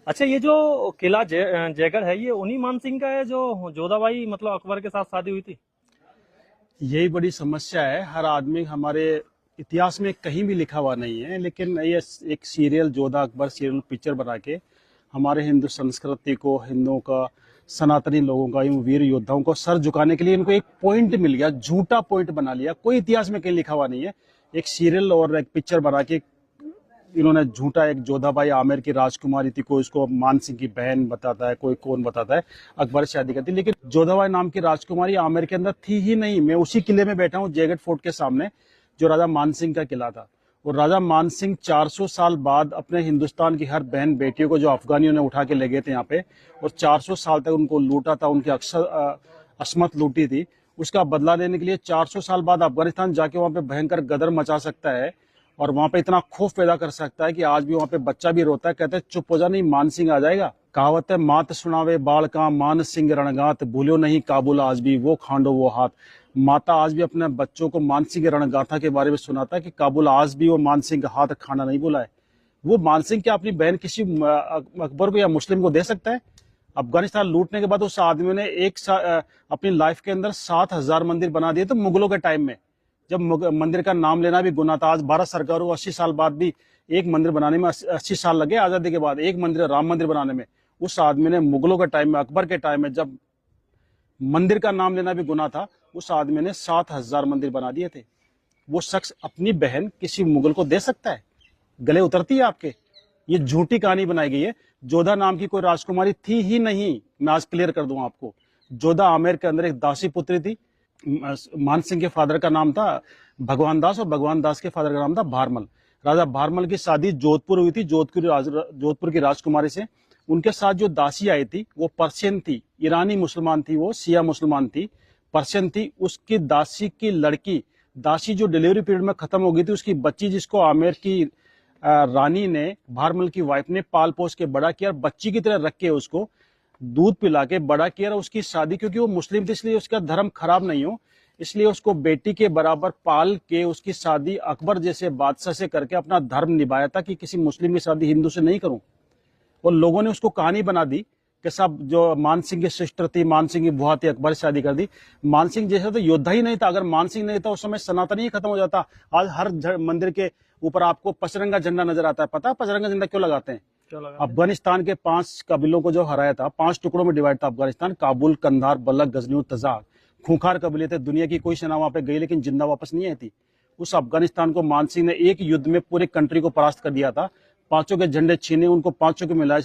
अच्छा, ये जो किला जयगढ़ है, ये उन्हीं मान सिंह का है जो जोधाबाई मतलब अकबर के साथ शादी हुई थी। यही बड़ी समस्या है। हर आदमी हमारे इतिहास में कहीं भी लिखा हुआ नहीं है, लेकिन ये एक serial Jodha Akbar serial picture बना के हमारे हिंदू संस्कृति को, हिंदुओं का, सनातनी लोगों का, इन वीर योद्धाओं को सर झुकाने के लिए इनको एक पॉइंट मिल गया, झूठा पॉइंट बना लिया। कोई इतिहास में कहीं लिखा हुआ नहीं है। एक सीरियल और एक पिक्चर बना के इन्होंने झूठा, एक जोधाबाई आमेर की राजकुमारी थी, कोई उसको मान सिंह की बहन बताता है, कोई कौन बताता है, अकबर से शादी करती, लेकिन जोधाबाई नाम की राजकुमारी आमेर के अंदर थी ही नहीं। मैं उसी किले में बैठा हूँ, जयगढ़ फोर्ट के सामने, जो राजा मान सिंह का किला था। और राजा मान सिंह 400 साल बाद अपने हिंदुस्तान की हर बहन बेटियों को, जो अफगानियों ने उठा के ले गए थे यहाँ पे, और 400 साल तक उनको लूटा था, उनकी अक्सर असमत लूटी थी, उसका बदला लेने के लिए 400 साल बाद अफगानिस्तान जाके वहां पे भयंकर गदर मचा सकता है और वहां पे इतना खौफ पैदा कर सकता है कि आज भी वहां पे बच्चा भी रोता है, कहते हैं चुप हो जा, नहीं मान सिंह आ जाएगा। कहावत है, मात सुनावे बाल का मान सिंह रणगात, भूलो नहीं काबुल आज भी वो खांडो वो हाथ। माता आज भी अपने बच्चों को मान सिंह रणगाथा के बारे में सुनाता है कि काबुल आज भी वो मान सिंह का हाथ खाना नहीं भूला है। वो मान सिंह क्या अपनी बहन किसी अकबर को या मुस्लिम को दे सकता है? अफगानिस्तान लूटने के बाद उस आदमी ने अपनी लाइफ के अंदर 7,000 मंदिर बना दिए। तो मुगलों के टाइम में जब मंदिर का नाम लेना भी गुनाह था, आज भारत सरकार को 80 साल बाद भी एक मंदिर बनाने में 80 साल लगे, आजादी के बाद एक मंदिर, राम मंदिर बनाने में। उस आदमी ने मुगलों के टाइम में, अकबर के टाइम में, जब मंदिर का नाम लेना भी गुनाह था, उस आदमी ने 7,000 मंदिर बना दिए थे। वो शख्स अपनी बहन किसी मुगल को दे सकता है? गले उतरती है आपके? ये झूठी कहानी बनाई गई है। जोधा नाम की कोई राजकुमारी थी ही नहीं। मैं आज क्लियर कर दूं आपको, जोधा आमेर के अंदर एक दासी पुत्री थी। मान सिंह के फादर का नाम था भगवान दास और भगवान दास के फादर का नाम था भारमल। राजा भारमल की शादी जोधपुर हुई थी, जोधपुर की राजकुमारी से। उनके साथ जो दासी आई थी वो पर्शियन थी, ईरानी मुसलमान थी, वो शिया मुसलमान थी, पर्शियन थी। उसकी दासी की लड़की, दासी जो डिलीवरी पीरियड में खत्म हो गई थी, उसकी बच्ची, जिसको आमेर की रानी ने, भारमल की वाइफ ने पाल पोस के बड़ा किया, बच्ची की तरह रख के उसको दूध पिला के बड़ा किया। उसकी शादी, क्योंकि वो मुस्लिम थी इसलिए उसका धर्म खराब नहीं हो, इसलिए उसको बेटी के बराबर पाल के उसकी शादी अकबर जैसे बादशाह से करके अपना धर्म निभाया था कि किसी मुस्लिम की शादी हिंदू से नहीं करूं। और लोगों ने उसको कहानी बना दी कि सब जो मान सिंह की सिस्टर थी, मान सिंह की बुआ थी, अकबर से शादी कर दी। मान सिंह जैसा तो योद्धा ही नहीं था। अगर मान सिंह नहीं था उस समय सनातन ही खत्म हो जाता। आज हर मंदिर के ऊपर आपको पचरंगा झंडा नजर आता है। पता है पचरंगा झंडा क्यों लगाते हैं? अफगानिस्तान के 5 कबीलों को जो हराया था, 5 टुकड़ों में डिवाइड था अफगानिस्तान, काबुल, कंधार, बलख, गजनी और तजाक। खूंखार कबीले थे। दुनिया की कोई सेना वहां पे गई लेकिन जिंदा वापस नहीं आई थी। उस अफगानिस्तान को मान सिंह ने एक युद्ध में पूरे कंट्री को परास्त कर दिया था। 5 के झंडे छीने, उनको 5 को मिलाए।